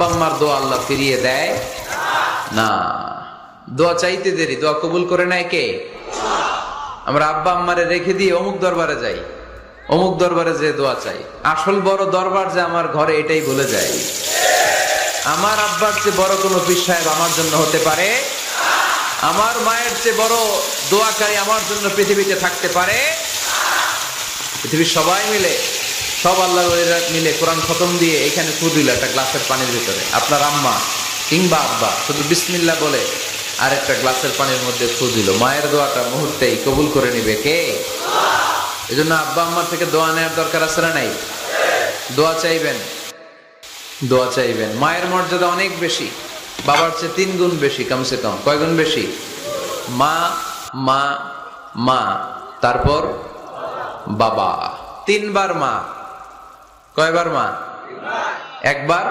আম্মার দোয়া আল্লাহ ফিরিয়ে দেয় না। দোয়া চাইতে দেরি, দোয়া কবুল করে নেয় কে? আমরা আব্বা আম্মারে রেখে দিয়ে অমুক দরবারে যাই, অমুক দরবারে যে দোয়া চাই। আসল বড় দরবার যে আমার ঘরে, এটাই ভুলে যায়। আমার আব্বার চেয়ে বড় কোন পীর সাহেব আমার জন্য হতে পারে? আমার মায়ের চেয়ে বড় দোয়াকারী আমার জন্য পৃথিবীতে থাকতে পারে? পৃথিবীর সবাই মিলে, সব আল্লাহর ওলিরা মিলে কোরআন খতম দিয়ে এখানে ফু দিল একটা গ্লাসের পানির ভিতরে। আপনার আম্মা কিংবা আব্বা শুধু বিসমিল্লাহ বলে আর একটা গ্লাসের পানির মধ্যে ফু দিল, মায়ের দোয়াটা মুহূর্তেই কবুল করে নিবে কে? এজন্য আব্বা আম্মার থেকে দোয়া নেওয়ার দরকার আছে না নাই? দোয়া চাইবেন, দোয়া চাইবেন। মায়ের মর্যাদা অনেক বেশি, বাবার চেয়ে 3 গুণ বেশি, কমসে কম। কয় গুণ বেশি? মা মা মা, তারপর বাবা। 3 বার মা। কয়বার মা? 1 বার